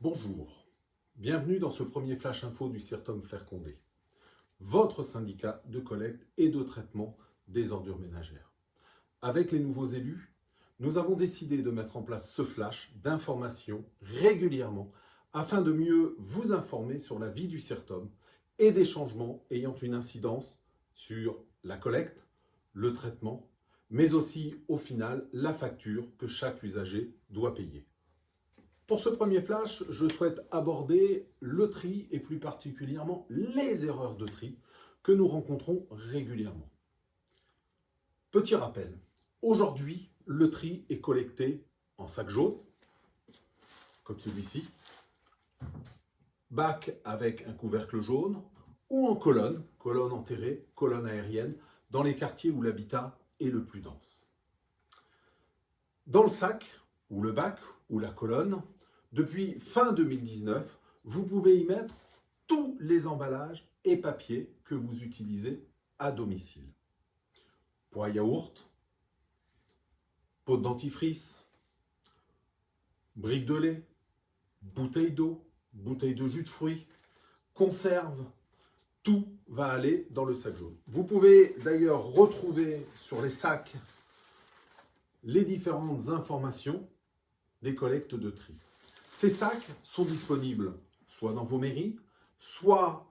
Bonjour, bienvenue dans ce premier Flash Info du CIRTOM Flair Condé, votre syndicat de collecte et de traitement des ordures ménagères. Avec les nouveaux élus, nous avons décidé de mettre en place ce flash d'information régulièrement afin de mieux vous informer sur la vie du CIRTOM et des changements ayant une incidence sur la collecte, le traitement, mais aussi au final la facture que chaque usager doit payer. Pour ce premier flash, je souhaite aborder le tri et plus particulièrement les erreurs de tri que nous rencontrons régulièrement. Petit rappel, aujourd'hui, le tri est collecté en sac jaune, comme celui-ci, bac avec un couvercle jaune, ou en colonne enterrée, colonne aérienne, dans les quartiers où l'habitat est le plus dense. Dans le sac, ou le bac, ou la colonne, depuis fin 2019, vous pouvez y mettre tous les emballages et papiers que vous utilisez à domicile. Pot à yaourt, pot de dentifrice, brique de lait, bouteille d'eau, bouteille de jus de fruits, conserve, tout va aller dans le sac jaune. Vous pouvez d'ailleurs retrouver sur les sacs les différentes informations des collectes de tri. Ces sacs sont disponibles soit dans vos mairies, soit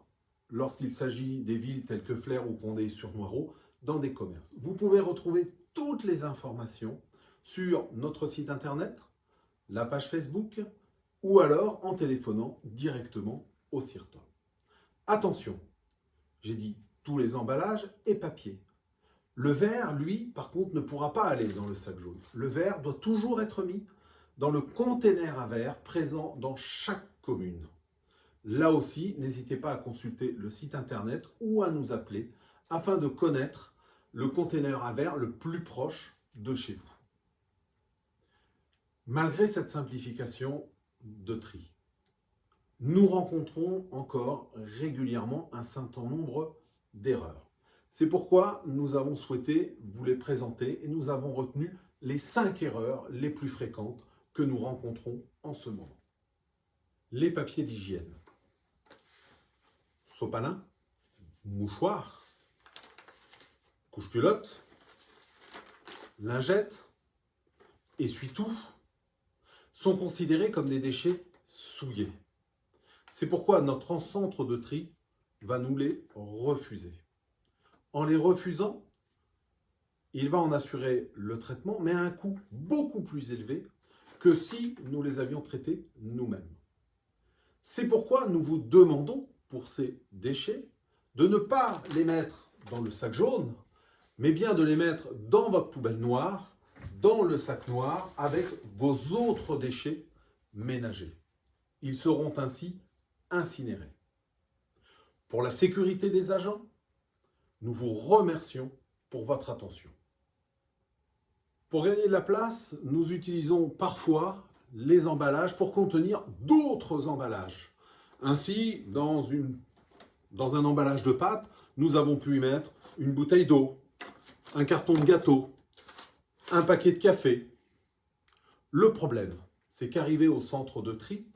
lorsqu'il s'agit des villes telles que Flers ou Condé-sur-Noireau, dans des commerces. Vous pouvez retrouver toutes les informations sur notre site internet, la page Facebook, ou alors en téléphonant directement au CIRTOM. Attention, j'ai dit tous les emballages et papiers. Le verre, lui, par contre, ne pourra pas aller dans le sac jaune. Le verre doit toujours être mis dans le container à verre présent dans chaque commune. Là aussi, n'hésitez pas à consulter le site internet ou à nous appeler afin de connaître le container à verre le plus proche de chez vous. Malgré cette simplification de tri, nous rencontrons encore régulièrement un certain nombre d'erreurs. C'est pourquoi nous avons souhaité vous les présenter et nous avons retenu les 5 erreurs les plus fréquentes que nous rencontrons en ce moment. Les papiers d'hygiène. Sopalin, mouchoir, couche-culotte, lingette, essuie-tout sont considérés comme des déchets souillés. C'est pourquoi notre centre de tri va nous les refuser. En les refusant, il va en assurer le traitement, mais à un coût beaucoup plus élevé que si nous les avions traités nous-mêmes. C'est pourquoi nous vous demandons, pour ces déchets, de ne pas les mettre dans le sac jaune, mais bien de les mettre dans votre poubelle noire, dans le sac noir, avec vos autres déchets ménagers. Ils seront ainsi incinérés. Pour la sécurité des agents, nous vous remercions pour votre attention. Pour gagner de la place, nous utilisons parfois les emballages pour contenir d'autres emballages. Ainsi, dans un emballage de pâtes, nous avons pu y mettre une bouteille d'eau, un carton de gâteau, un paquet de café. Le problème, c'est qu'arrivé au centre de tri,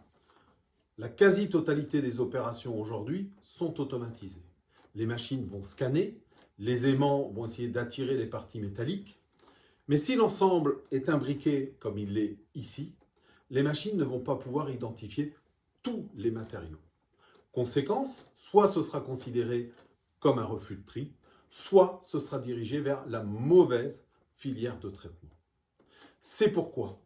la quasi-totalité des opérations aujourd'hui sont automatisées. Les machines vont scanner, les aimants vont essayer d'attirer les parties métalliques, mais si l'ensemble est imbriqué comme il l'est ici, les machines ne vont pas pouvoir identifier tous les matériaux. Conséquence, soit ce sera considéré comme un refus de tri, soit ce sera dirigé vers la mauvaise filière de traitement. C'est pourquoi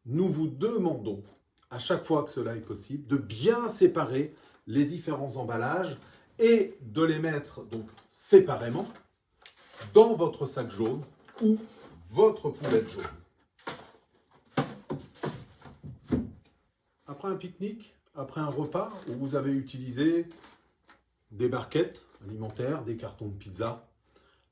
nous vous demandons, à chaque fois que cela est possible, de bien séparer les différents emballages et de les mettre donc séparément dans votre sac jaune ou votre poubelle jaune. Après un pique-nique, après un repas où vous avez utilisé des barquettes alimentaires, des cartons de pizza,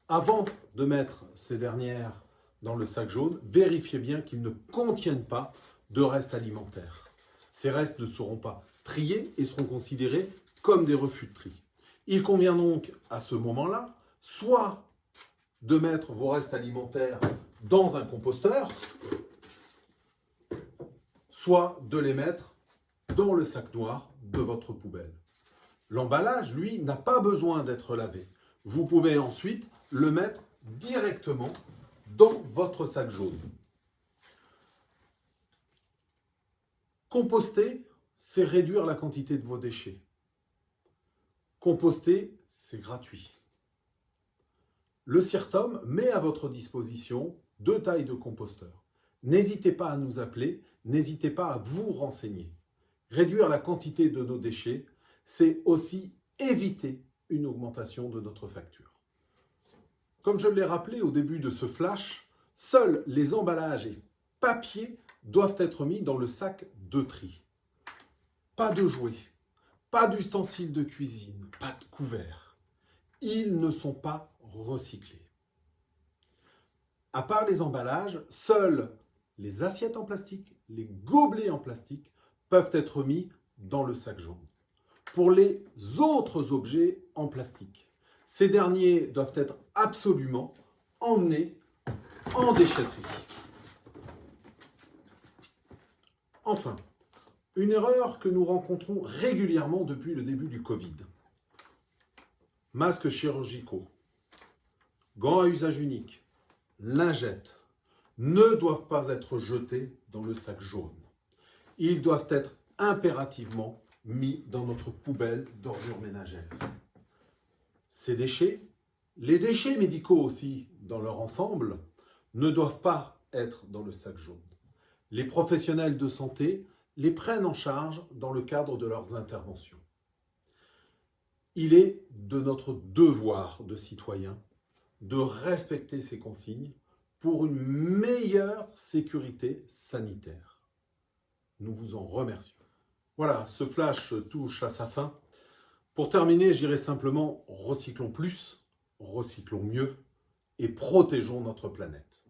avant de mettre ces dernières dans le sac jaune, vérifiez bien qu'ils ne contiennent pas de restes alimentaires. Ces restes ne seront pas triés et seront considérés comme des refus de tri. Il convient donc à ce moment-là, soit de mettre vos restes alimentaires dans un composteur, soit de les mettre dans le sac noir de votre poubelle. L'emballage, lui, n'a pas besoin d'être lavé. Vous pouvez ensuite le mettre directement dans votre sac jaune. Composter, c'est réduire la quantité de vos déchets. Composter, c'est gratuit. Le CIRTOM met à votre disposition 2 tailles de composteurs. N'hésitez pas à nous appeler, n'hésitez pas à vous renseigner. Réduire la quantité de nos déchets, c'est aussi éviter une augmentation de notre facture. Comme je l'ai rappelé au début de ce flash, seuls les emballages et papiers doivent être mis dans le sac de tri. Pas de jouets, pas d'ustensiles de cuisine, pas de couverts. Ils ne sont pas recyclés. À part les emballages, seuls les assiettes en plastique, les gobelets en plastique peuvent être mis dans le sac jaune. Pour les autres objets en plastique, ces derniers doivent être absolument emmenés en déchetterie. Enfin, une erreur que nous rencontrons régulièrement depuis le début du Covid. Masques chirurgicaux, gants à usage unique, lingettes ne doivent pas être jetés dans le sac jaune. Ils doivent être impérativement mis dans notre poubelle d'ordures ménagères. Ces déchets, les déchets médicaux aussi dans leur ensemble, ne doivent pas être dans le sac jaune. Les professionnels de santé les prennent en charge dans le cadre de leurs interventions. Il est de notre devoir de citoyens de respecter ces consignes pour une meilleure sécurité sanitaire. Nous vous en remercions. Voilà, ce flash touche à sa fin. Pour terminer, je dirais simplement recyclons plus, recyclons mieux et protégeons notre planète.